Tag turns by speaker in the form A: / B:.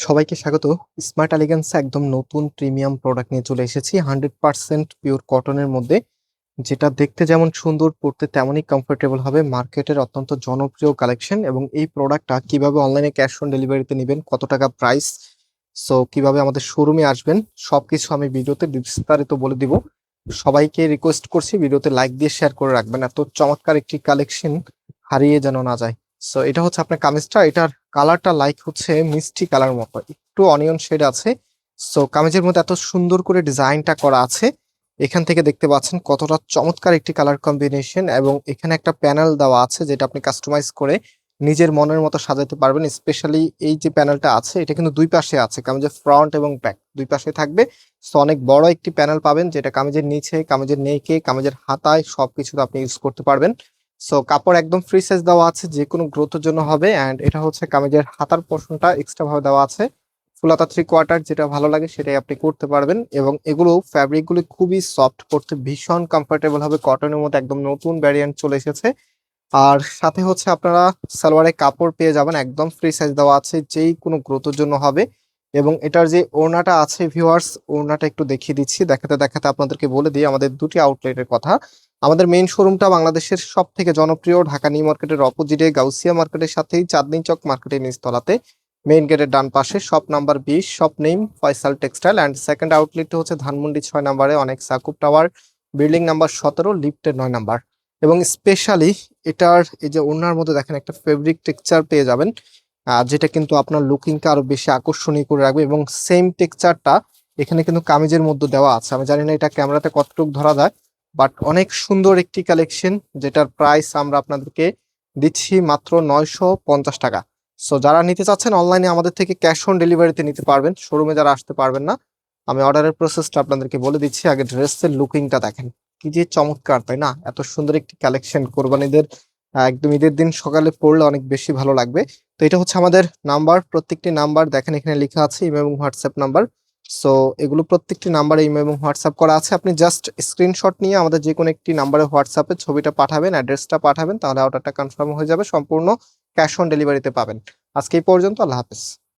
A: সবাইকে স্বাগত। স্মার্ট এলিগেন্সে একদম নতুন প্রিমিয়াম প্রোডাক্ট নিয়ে চলে এসেছি 100% পিওর কটনের মধ্যে, যেটা দেখতে যেমন সুন্দর পড়তে তেমনই কমফোর্টেবল হবে। মার্কেটের অত্যন্ত জনপ্রিয় কালেকশন। এবং এই প্রোডাক্টটা কিভাবে অনলাইনে ক্যাশ অন ডেলিভারিতে নেবেন, কত টাকা প্রাইস, সো কিভাবে আমাদের শোরুমে আসবেন, সবকিছু আমি ভিডিওতে বিস্তারিত বলে দিব। সবাইকে রিকোয়েস্ট করছি ভিডিওতে লাইক দিয়ে শেয়ার করে রাখবেন, এত চমৎকার একটি কালেকশন হারিয়ে যেন না যায়। সো এটা হচ্ছে আপনার কামিজটা, এটার কালারটা লাইক হচ্ছে মিষ্টি কালার মতো, একটু অনিয়ন শেড আছে। সো কামিজের মধ্যে এত সুন্দর করে ডিজাইনটা করা আছে, এখান থেকে দেখতে পাচ্ছেন কতটা চমৎকার একটি কালার কম্বিনেশন। এবং এখানে একটা প্যানেল দেওয়া আছে যেটা আপনি কাস্টমাইজ করে নিজের মনের মতো সাজাতে পারবেন। স্পেশালি এই যে প্যানেলটা আছে এটা কিন্তু দুই পাশে আছে, কামিজের ফ্রন্ট এবং ব্যাক দুই পাশে থাকবে। সো অনেক বড় একটি প্যানেল পাবেন, যেটা কামিজের নিচে, কামিজের নেকে, কামিজের হাতায় সবকিছুতে আপনি ইউজ করতে পারবেন। সো কাপড় একদম ফ্রি সাইজ দেওয়া আছে, যে কোনো গ্রোথের জন্য হবে। অ্যান্ড এটা হচ্ছে কামিজের হাতার পোর্শনটা এক্সট্রা ভাবে দেওয়া আছে, ফুল হাতা 3/4, যেটা ভালো লাগে সেটাই আপনি করতে পারবেন। এবং এগুলো ফ্যাব্রিক গুলো খুবই সফট, পড়তে ভীষণ কমফোর্টেবল হবে, কটনের মধ্যে একদম নতুন ভ্যারিয়েন্ট চলে এসেছে। আর সাথে হচ্ছে আপনারা সালোয়ারে কাপড় পেয়ে যাবেন, একদম ফ্রি সাইজ দেওয়া আছে, যেই কোনো গ্রোথের জন্য হবে। এবং এটার যে ওড়নাটা আছে ভিউয়ার্স, ওড়নাটা একটু দেখিয়ে দিচ্ছি, দেখাতে দেখাতে আপনাদেরকে বলে দিই আমাদের দুটি আউটলেটের কথা। আমাদের মেইন শোরুমটা বাংলাদেশের সব থেকে জনপ্রিয় ঢাকা নিউ মার্কেটের অপোজিটে গাউসিয়া মার্কেটের সাথেই চাঁদনী চক মার্কেটের নিচতলাতে, মেইন গেটের ডান পাশে, shop number 20, shop name Faisal textile. And second outlet হচ্ছে ধানমন্ডি 6 নম্বরে, অনেক সাকুব টাওয়ার, বিল্ডিং নাম্বার 17, লিফটের 9 নম্বর। এবং স্পেশালি এটার এই যে ওড়নার মধ্যে দেখেন একটা ফেব্রিক টেক্সচার পেয়ে যাবেন, যেটা কিন্তু আপনার লুকিংকে আরো বেশি আকর্ষণীয় করে রাখবে। এবং সেম টেক্সচারটা এখানে কিন্তু কামিজের মধ্যে দেওয়া আছে, আমি জানি না এটা ক্যামেরাতে কতটুকু ধরা যায়, বাট অনেক সুন্দর একটি কালেকশন, যেটার প্রাইস আমরা আপনাদেরকে দিচ্ছি মাত্র 950 টাকা। সো যারা নিতে চাচ্ছেন অনলাইনে আমাদের থেকে ক্যাশ অন ডেলিভারিতে নিতে পারবেন, শোরুমে যারা আসতে পারবেন না। আমি অর্ডারের প্রসেসটা আপনাদেরকে বলে দিচ্ছি, আগে ড্রেসের লুকিংটা দেখেন, কি যে চমৎকার, তাই না? এত সুন্দর একটি কালেকশন কোরবানিদের একদম ঈদের দিন সকালে পড়লে অনেক বেশি ভালো লাগবে। তো এটা হচ্ছে আমাদের নাম্বার, প্রত্যেকটি নাম্বার দেখেন এখানে লেখা আছে ইমো এবং হোয়াটসঅ্যাপ নাম্বার। সো এগুলো প্রত্যেকটি নাম্বারে ইমো এবং হোয়াটসঅ্যাপ করা আছে, আপনি জাস্ট স্ক্রিনশট নিয়ে আমাদের যে কোনো একটি নাম্বারে হোয়াটসঅ্যাপে ছবিটা পাঠাবেন, অ্যাড্রেসটা পাঠাবেন, তাহলে অর্ডারটা কনফার্ম হয়ে যাবে, সম্পূর্ণ ক্যাশ অন ডেলিভারিতে পাবেন। আজকে এই পর্যন্ত, আল্লাহ হাফেজ।